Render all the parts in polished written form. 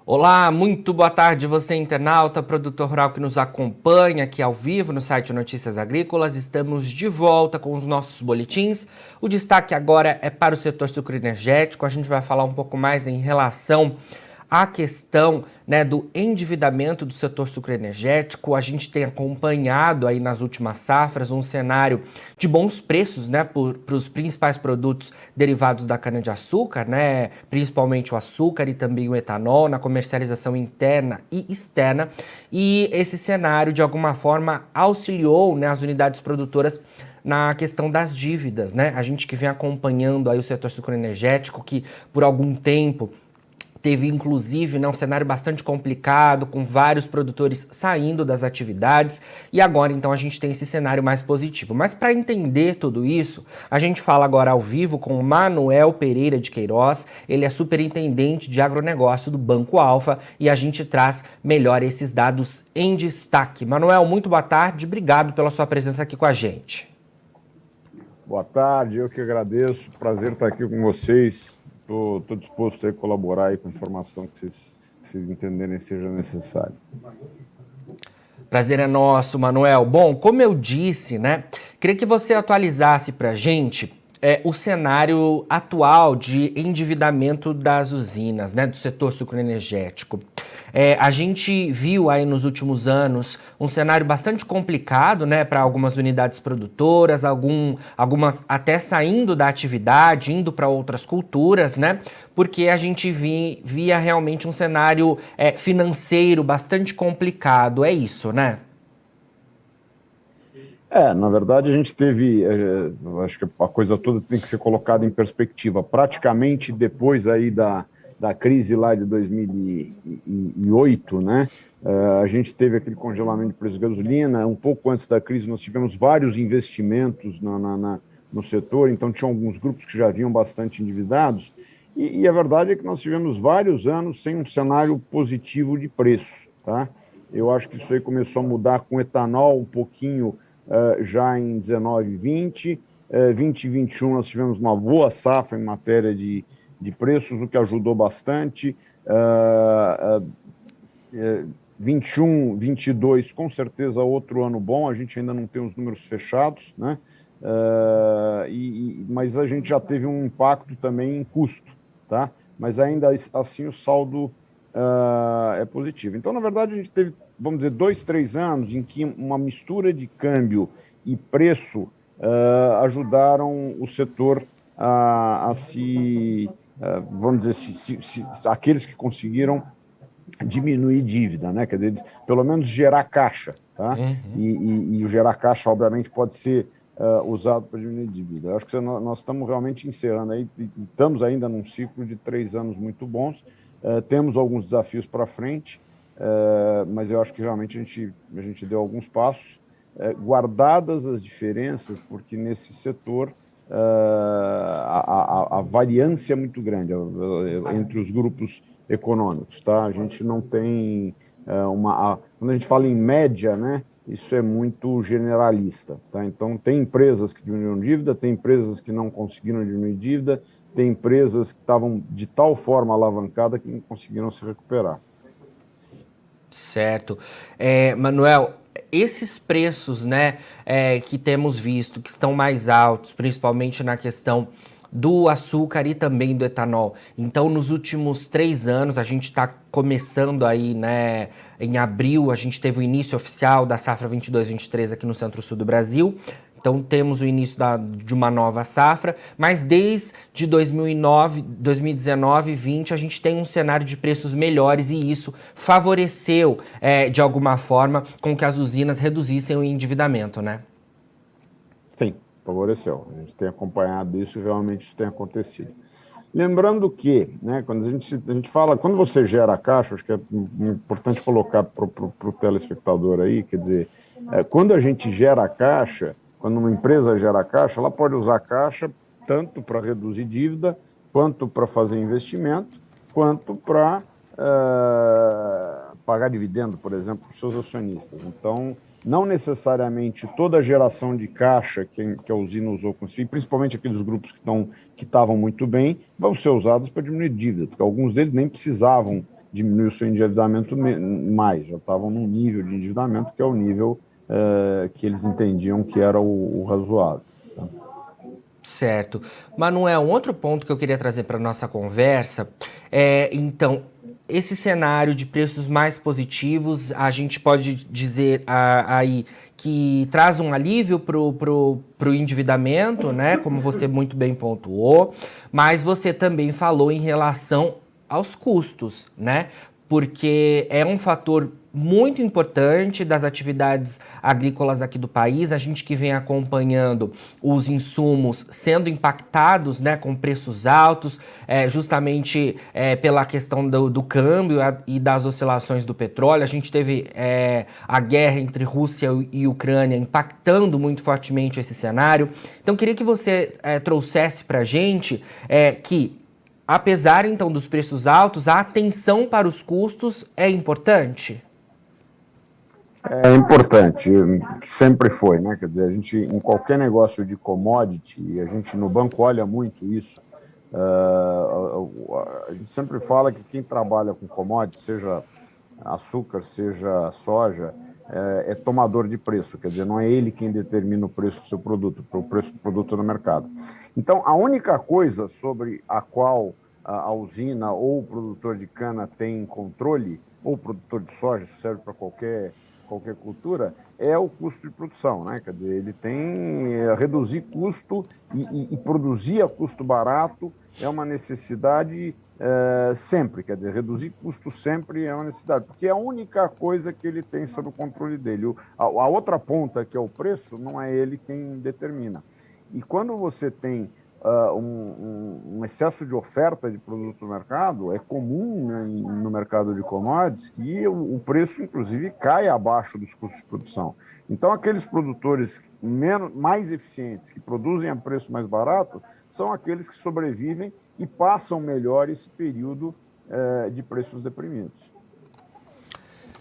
Olá, muito boa tarde você internauta, produtor rural que nos acompanha aqui ao vivo no site Notícias Agrícolas. Estamos de volta com os nossos boletins. O destaque agora é para o setor sucroenergético. A gente vai falar um pouco mais em relação à questão, do endividamento do setor sucroenergético. A gente tem acompanhado aí nas últimas safras um cenário de bons preços, para os principais produtos derivados da cana-de-açúcar, principalmente o açúcar e também o etanol, na comercialização interna e externa. E esse cenário, de alguma forma, auxiliou, as unidades produtoras na questão das dívidas, A gente que vem acompanhando aí o setor sucroenergético, que por algum tempo teve, inclusive, um cenário bastante complicado, com vários produtores saindo das atividades, e agora, então, a gente tem esse cenário mais positivo. Mas para entender tudo isso, a gente fala agora ao vivo com o Manuel Pereira de Queiroz. Ele é superintendente de agronegócio do Banco Alfa, e a gente traz melhor esses dados em destaque. Manuel, muito boa tarde, obrigado pela sua presença aqui com a gente. Boa tarde, eu que agradeço, prazer estar aqui com vocês. Estou disposto a colaborar aí com a informação que vocês entenderem seja necessário. Prazer é nosso, Manuel. Bom, como eu disse, queria que você atualizasse para a gente o cenário atual de endividamento das usinas, do setor sucroenergético. A gente viu aí nos últimos anos um cenário bastante complicado, para algumas unidades produtoras, algumas até saindo da atividade, indo para outras culturas, porque a gente via realmente um cenário financeiro bastante complicado. É isso, Na verdade, a gente teve, acho que a coisa toda tem que ser colocada em perspectiva. Praticamente depois aí da crise lá de 2008, a gente teve aquele congelamento de preço de gasolina. Um pouco antes da crise, nós tivemos vários investimentos no setor, então tinha alguns grupos que já vinham bastante endividados, e a verdade é que nós tivemos vários anos sem um cenário positivo de preço, tá? Eu acho que isso aí começou a mudar com etanol um pouquinho, já em 19 e 20, 20 e 21 nós tivemos uma boa safra em matéria de preços, o que ajudou bastante. 21, 22, com certeza outro ano bom, a gente ainda não tem os números fechados, mas a gente já teve um impacto também em custo, tá? Mas ainda assim o saldo é positivo. Então, na verdade, a gente teve, vamos dizer, 2, 3 anos em que uma mistura de câmbio e preço ajudaram o setor a se, vamos dizer, aqueles que conseguiram diminuir dívida, quer dizer, pelo menos gerar caixa, tá? E o gerar caixa, obviamente, pode ser usado para diminuir dívida. Eu acho que nós estamos realmente encerrando aí, estamos ainda num ciclo de 3 anos muito bons. Temos alguns desafios para frente, mas eu acho que realmente a gente deu alguns passos, guardadas as diferenças, porque nesse setor a variância é muito grande entre os grupos econômicos, tá? A gente não tem quando a gente fala em média, isso é muito generalista, tá? Então tem empresas que diminuíram dívida, tem empresas que não conseguiram diminuir dívida, tem empresas que estavam de tal forma alavancadas que não conseguiram se recuperar. Certo. Manuel, esses preços, que temos visto, que estão mais altos, principalmente na questão do açúcar e também do etanol. Então, nos últimos 3 anos, a gente está começando aí, em abril, a gente teve o início oficial da safra 22-23 aqui no Centro-Sul do Brasil. Então, temos o início de uma nova safra, mas desde 2009, 2019 e 2020, a gente tem um cenário de preços melhores, e isso favoreceu, de alguma forma, com que as usinas reduzissem o endividamento, Sim, favoreceu. A gente tem acompanhado isso e realmente isso tem acontecido. Lembrando que, quando a gente fala, quando você gera caixa, acho que é importante colocar para o telespectador aí, quer dizer, quando a gente gera caixa, quando uma empresa gera caixa, ela pode usar caixa tanto para reduzir dívida, quanto para fazer investimento, quanto para pagar dividendo, por exemplo, para os seus acionistas. Então, não necessariamente toda a geração de caixa que a usina usou consigo, principalmente aqueles grupos que estavam muito bem, vão ser usados para diminuir dívida, porque alguns deles nem precisavam diminuir o seu endividamento mais, já estavam num nível de endividamento que é o nível que eles entendiam que era o razoável. Tá? Certo. Manuel, um outro ponto que eu queria trazer para a nossa conversa então, esse cenário de preços mais positivos, a gente pode dizer aí que traz um alívio pro endividamento, né? Como você muito bem pontuou, mas você também falou em relação aos custos, né? Porque é um fator muito importante das atividades agrícolas aqui do país. A gente que vem acompanhando os insumos sendo impactados, né, com preços altos, justamente pela questão do câmbio e das oscilações do petróleo. A gente teve a guerra entre Rússia e Ucrânia impactando muito fortemente esse cenário. Então, queria que você trouxesse para a gente que, apesar, então, dos preços altos, a atenção para os custos é importante? É importante, sempre foi, né? Quer dizer, a gente, em qualquer negócio de commodity, a gente no banco olha muito isso. A gente sempre fala que quem trabalha com commodity, seja açúcar, seja soja, é tomador de preço, quer dizer, não é ele quem determina o preço do seu produto, o preço do produto no mercado. Então, a única coisa sobre a qual a usina ou o produtor de cana tem controle, ou o produtor de soja, isso serve para qualquer cultura, é o custo de produção, né? Quer dizer, ele tem reduzir custo e produzir a custo barato é uma necessidade sempre, quer dizer, reduzir custo sempre é uma necessidade, porque é a única coisa que ele tem sob o controle dele. A outra ponta, que é o preço, não é ele quem determina. E quando você tem um excesso de oferta de produto no mercado, é comum, né, no mercado de commodities que o preço, inclusive, cai abaixo dos custos de produção. Então, aqueles produtores mais eficientes, que produzem a preço mais barato, são aqueles que sobrevivem e passam melhor esse período de preços deprimidos.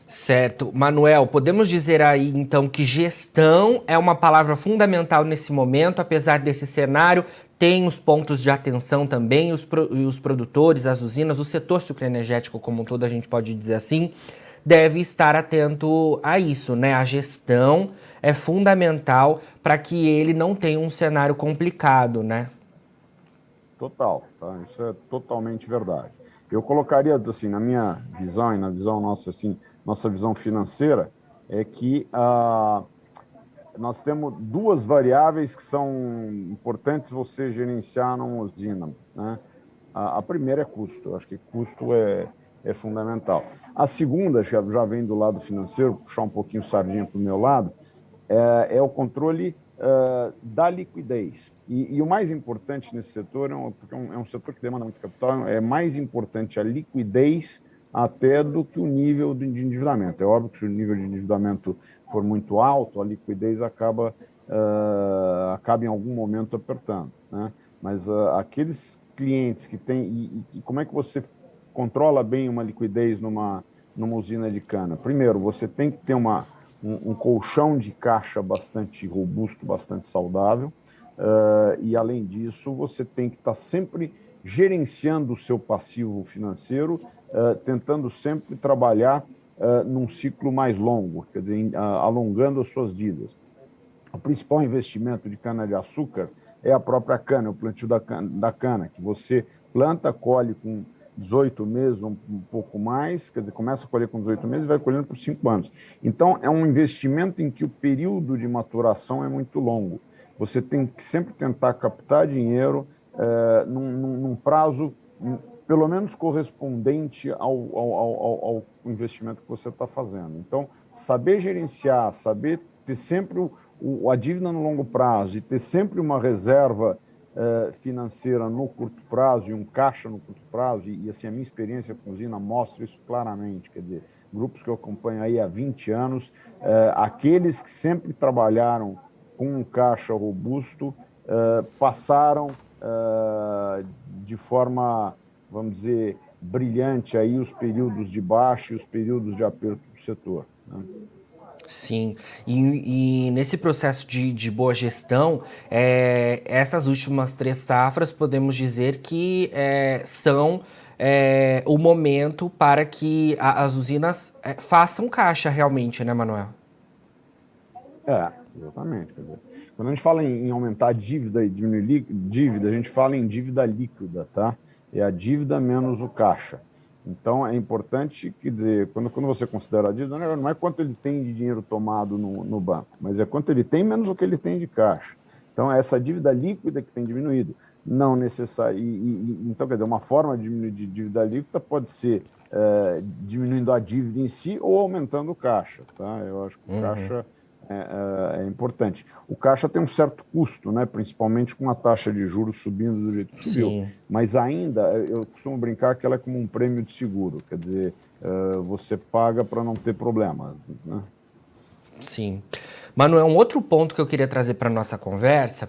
Certo. Manuel, podemos dizer aí, então, que gestão é uma palavra fundamental nesse momento, apesar desse cenário, tem os pontos de atenção também, os produtores, as usinas, o setor sucroenergético como um todo, a gente pode dizer assim, deve estar atento a isso, né? A gestão é fundamental para que ele não tenha um cenário complicado, né? Total, tá? Isso é totalmente verdade. Eu colocaria, assim, na minha visão e na visão nossa, assim, nossa visão financeira, é que nós temos duas variáveis que são importantes você gerenciar numa usina, né? A primeira é custo. Eu acho que custo é fundamental. A segunda, já vem do lado financeiro, puxar um pouquinho sardinha para o meu lado, é o controle da liquidez. E o mais importante nesse setor, porque é um setor que demanda muito capital, é mais importante a liquidez até do que o nível de endividamento. É óbvio que se o nível de endividamento for muito alto, a liquidez acaba em algum momento apertando, né? Mas aqueles clientes que têm... E como é que você controla bem uma liquidez numa usina de cana? Primeiro, você tem que ter um colchão de caixa bastante robusto, bastante saudável, e, além disso, você tem que estar sempre gerenciando o seu passivo financeiro, tentando sempre trabalhar num ciclo mais longo, quer dizer, alongando as suas dívidas. O principal investimento de cana-de-açúcar é a própria cana, o plantio da cana, que você planta, colhe com 18 meses, um pouco mais, quer dizer, começa a colher com 18 meses e vai colhendo por 5 anos. Então, é um investimento em que o período de maturação é muito longo. Você tem que sempre tentar captar dinheiro num prazo, pelo menos correspondente ao investimento que você está fazendo. Então, saber gerenciar, saber ter sempre a dívida no longo prazo e ter sempre uma reserva financeira no curto prazo e um caixa no curto prazo, e assim, a minha experiência com a usina mostra isso claramente, quer dizer, grupos que eu acompanho aí há 20 anos, aqueles que sempre trabalharam com um caixa robusto, passaram de forma, vamos dizer, brilhante aí os períodos de baixa e os períodos de aperto do setor, né? Sim, e nesse processo de boa gestão, essas últimas 3 safras podemos dizer que são o momento para que as usinas façam caixa realmente, né, Manuel? Exatamente. Quer dizer, quando a gente fala em aumentar a dívida e diminuir dívida, a gente fala em dívida líquida, tá? É a dívida menos o caixa. Então, é importante, quer dizer, quando você considera a dívida, não é quanto ele tem de dinheiro tomado no banco, mas é quanto ele tem menos o que ele tem de caixa. Então, é essa dívida líquida que tem diminuído. Não necessário. Então, quer dizer, uma forma de diminuir de dívida líquida pode ser diminuindo a dívida em si ou aumentando o caixa. Tá? Eu acho que o caixa é importante. O caixa tem um certo custo, né? Principalmente com a taxa de juros subindo do jeito que subiu. Sim. Mas ainda, eu costumo brincar que ela é como um prêmio de seguro. Quer dizer, você paga para não ter problema. Né? Sim. Manuel, um outro ponto que eu queria trazer para nossa conversa,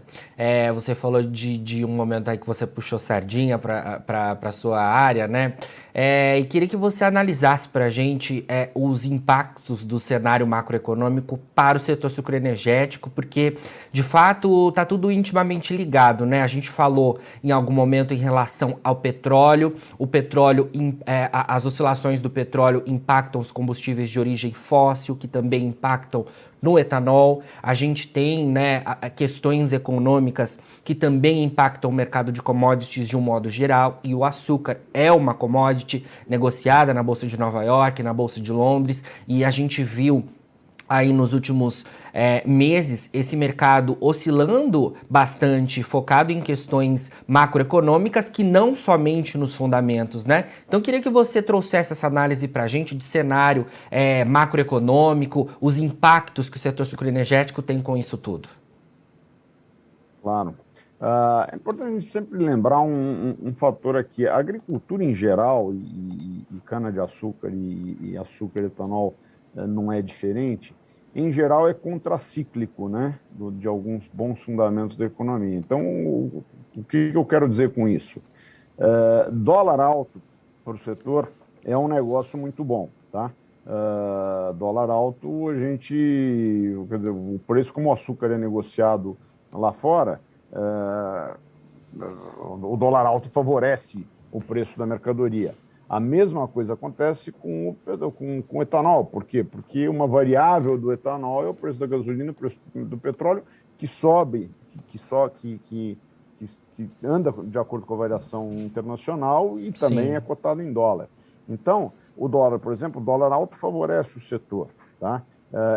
você falou de um momento aí que você puxou sardinha para a sua área, né? E queria que você analisasse para a gente os impactos do cenário macroeconômico para o setor sucroenergético, porque, de fato, está tudo intimamente ligado, né? A gente falou em algum momento em relação ao petróleo, as oscilações do petróleo impactam os combustíveis de origem fóssil, que também impactam no etanol. A gente tem, né, questões econômicas que também impactam o mercado de commodities de um modo geral, e o açúcar é uma commodity negociada na Bolsa de Nova York, na Bolsa de Londres, e a gente viu aí nos últimos meses esse mercado oscilando bastante, focado em questões macroeconômicas que não somente nos fundamentos, né? Então queria que você trouxesse essa análise para a gente de cenário macroeconômico, os impactos que o setor sucroenergético tem com isso tudo. Claro. É importante a gente sempre lembrar um fator aqui. A agricultura em geral, e cana-de-açúcar e açúcar e etanol não é diferente, em geral é contracíclico, né, de alguns bons fundamentos da economia. Então, o que eu quero dizer com isso? Dólar alto para o setor é um negócio muito bom, tá? Dólar alto, quer dizer, o preço como o açúcar é negociado lá fora, o dólar alto favorece o preço da mercadoria. A mesma coisa acontece com o etanol. Por quê? Porque uma variável do etanol é o preço da gasolina, o preço do petróleo, que sobe, que anda de acordo com a variação internacional e também é cotado em dólar. Então, o dólar, por exemplo, o dólar alto favorece o setor. Tá?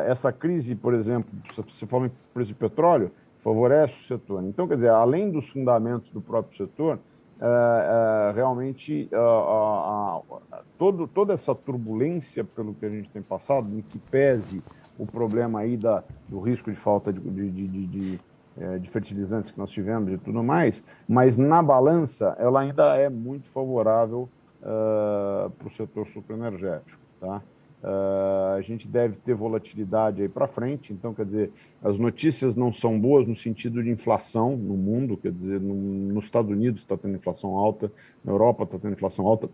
Essa crise, por exemplo, se você fala em preço de petróleo, favorece o setor. Então, quer dizer, além dos fundamentos do próprio setor, realmente toda essa turbulência pelo que a gente tem passado, em que pese o problema aí do risco de falta de fertilizantes que nós tivemos e tudo mais, mas na balança ela ainda é muito favorável para o setor sucroenergético, tá? A gente deve ter volatilidade aí para frente, então, quer dizer, as notícias não são boas no sentido de inflação no mundo, quer dizer, nos Estados Unidos está tendo inflação alta, na Europa está tendo inflação alta,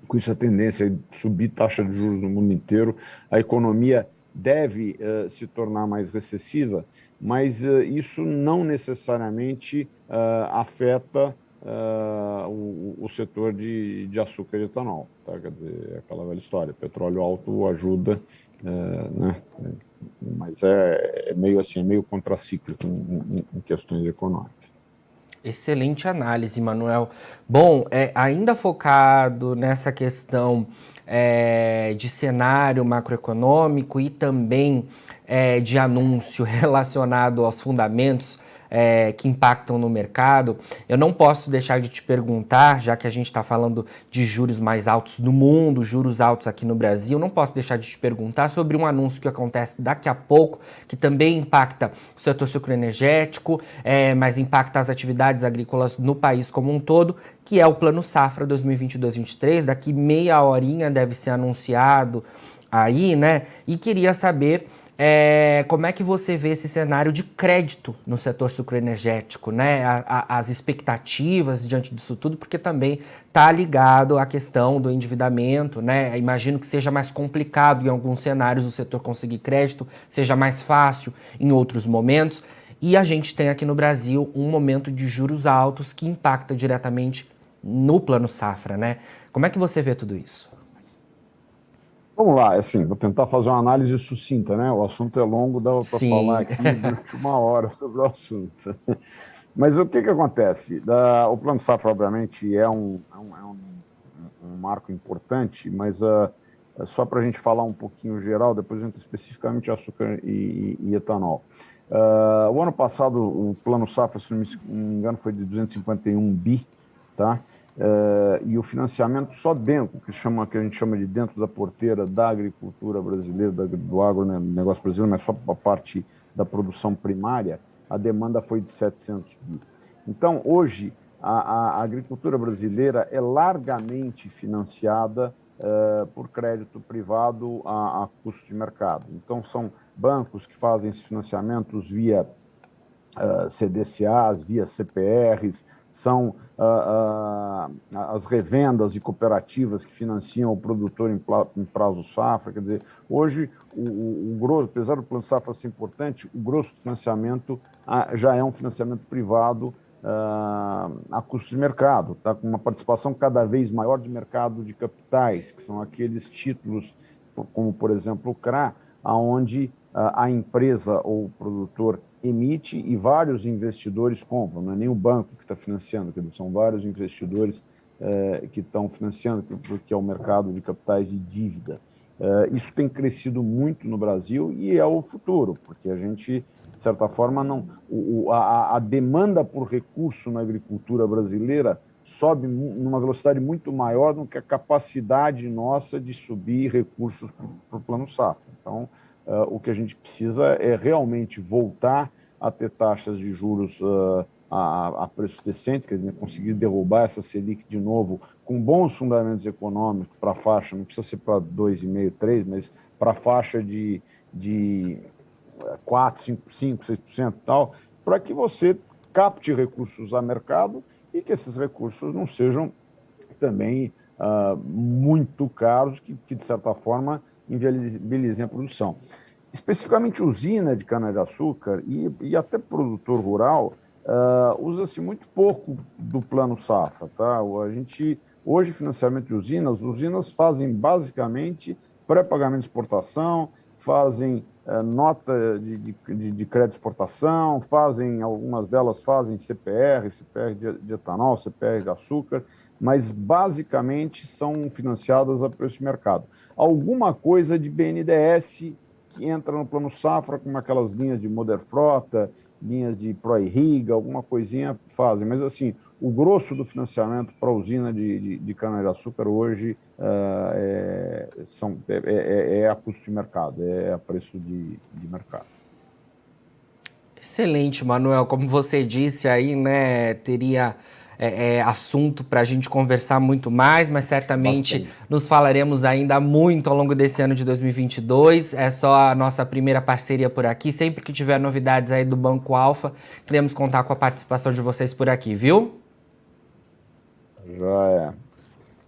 com isso a tendência é subir taxa de juros no mundo inteiro, a economia deve se tornar mais recessiva, mas isso não necessariamente afeta o setor de açúcar e etanol, tá? Quer dizer, é aquela velha história, petróleo alto ajuda, né? Mas é meio assim, é meio contracíclico em questões econômicas. Excelente análise, Manuel. Bom, ainda focado nessa questão de cenário macroeconômico e também de anúncio relacionado aos fundamentos que impactam no mercado, eu não posso deixar de te perguntar, já que a gente está falando de juros mais altos no mundo, juros altos aqui no Brasil, não posso deixar de te perguntar sobre um anúncio que acontece daqui a pouco, que também impacta o setor sucroenergético, mas impacta as atividades agrícolas no país como um todo, que é o Plano Safra 2022-23, daqui meia horinha deve ser anunciado aí, né? E queria saber como é que você vê esse cenário de crédito no setor sucroenergético, né? As expectativas diante disso tudo, porque também está ligado à questão do endividamento, né? Imagino que seja mais complicado em alguns cenários o setor conseguir crédito, seja mais fácil em outros momentos. E a gente tem aqui no Brasil um momento de juros altos que impacta diretamente no Plano Safra, né? Como é que você vê tudo isso? Vamos lá, assim, vou tentar fazer uma análise sucinta, né? O assunto é longo, dá para falar Sim. aqui durante 1 hora sobre o assunto. Mas o que acontece? O Plano Safra, obviamente, é um marco importante, mas só para a gente falar um pouquinho geral, depois entra especificamente açúcar e etanol. O ano passado, o Plano Safra, se não me engano, foi de 251 bi, tá? E o financiamento só dentro, que a gente chama de dentro da porteira da agricultura brasileira, do agronegócio brasileiro, mas só a parte da produção primária, a demanda foi de 700 bi. Então, hoje, a agricultura brasileira é largamente financiada por crédito privado a custo de mercado. Então, são bancos que fazem esses financiamentos via CDCAs, via CPRs, são as revendas e cooperativas que financiam o produtor em prazo safra. Quer dizer, hoje, o grosso, apesar do Plano Safra ser importante, o grosso do financiamento já é um financiamento privado a custo de mercado, tá? Com uma participação cada vez maior de mercado de capitais, que são aqueles títulos, como, por exemplo, o CRA, onde a empresa ou o produtor emite e vários investidores compram, não é nem o banco que está financiando, quer dizer, são vários investidores que estão financiando, porque é o mercado de capitais de dívida. Isso tem crescido muito no Brasil e é o futuro, porque a gente, de certa forma, a demanda por recurso na agricultura brasileira sobe numa velocidade muito maior do que a capacidade nossa de subir recursos para o Plano Safra. Então, o que a gente precisa é realmente voltar a ter taxas de juros a preços decentes, quer dizer, conseguir derrubar essa Selic de novo com bons fundamentos econômicos para a faixa, não precisa ser para 2,5%, 3%, mas para a faixa de 4%, 5%, 6% e tal, para que você capte recursos a mercado e que esses recursos não sejam também muito caros, que de certa forma inviabilizem a produção. Especificamente usina de cana-de-açúcar e até produtor rural, usa-se muito pouco do Plano Safra. Tá? A gente, hoje, financiamento de usinas fazem basicamente pré-pagamento de exportação, fazem nota de crédito de exportação, algumas delas fazem CPR de etanol, CPR de açúcar, mas basicamente são financiadas a preço de mercado. Alguma coisa de BNDES que entra no Plano Safra, como aquelas linhas de Moderfrota, linhas de Proirriga, alguma coisinha fazem, mas assim, o grosso do financiamento para a usina de cana-de-açúcar hoje é a custo de mercado, é a preço de mercado. Excelente, Manuel. Como você disse aí, né, teria assunto para a gente conversar muito mais, mas certamente nos falaremos ainda muito ao longo desse ano de 2022. É só a nossa primeira parceria por aqui. Sempre que tiver novidades aí do Banco Alfa, queremos contar com a participação de vocês por aqui, viu? Já é.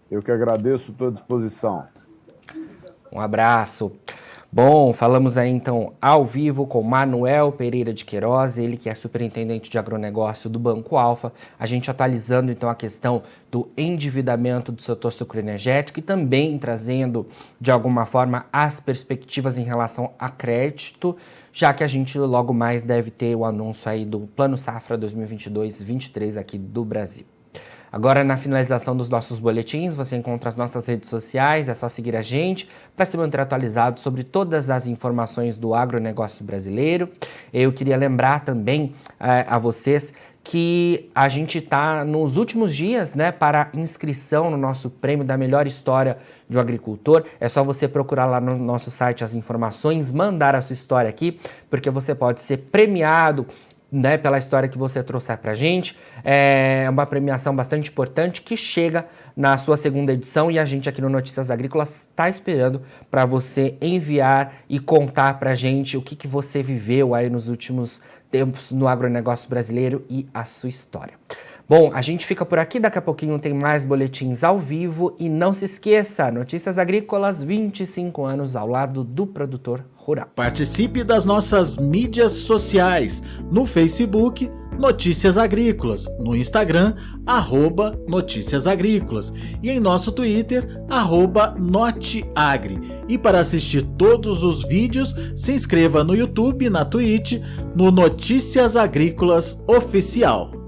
Eu que agradeço, estou à disposição. Um abraço. Bom, falamos aí então ao vivo com Manuel Pereira de Queiroz, ele que é superintendente de agronegócio do Banco Alfa, a gente atualizando então a questão do endividamento do setor sucroenergético e também trazendo de alguma forma as perspectivas em relação a crédito, já que a gente logo mais deve ter o anúncio aí do Plano Safra 2022-23 aqui do Brasil. Agora, na finalização dos nossos boletins, você encontra as nossas redes sociais, é só seguir a gente para se manter atualizado sobre todas as informações do agronegócio brasileiro. Eu queria lembrar também a vocês que a gente está nos últimos dias, né, para inscrição no nosso prêmio da melhor história de um agricultor. É só você procurar lá no nosso site as informações, mandar a sua história aqui, porque você pode ser premiado, né, pela história que você trouxer pra gente. É uma premiação bastante importante que chega na sua segunda edição e a gente aqui no Notícias Agrícolas está esperando para você enviar e contar pra gente o que você viveu aí nos últimos tempos no agronegócio brasileiro e a sua história. Bom, a gente fica por aqui, daqui a pouquinho tem mais boletins ao vivo e não se esqueça, Notícias Agrícolas, 25 anos ao lado do produtor rural. Participe das nossas mídias sociais, no Facebook, Notícias Agrícolas, no Instagram, @Notícias Agrícolas, e em nosso Twitter, @Noteagri. E para assistir todos os vídeos, se inscreva no YouTube, na Twitch, no Notícias Agrícolas Oficial.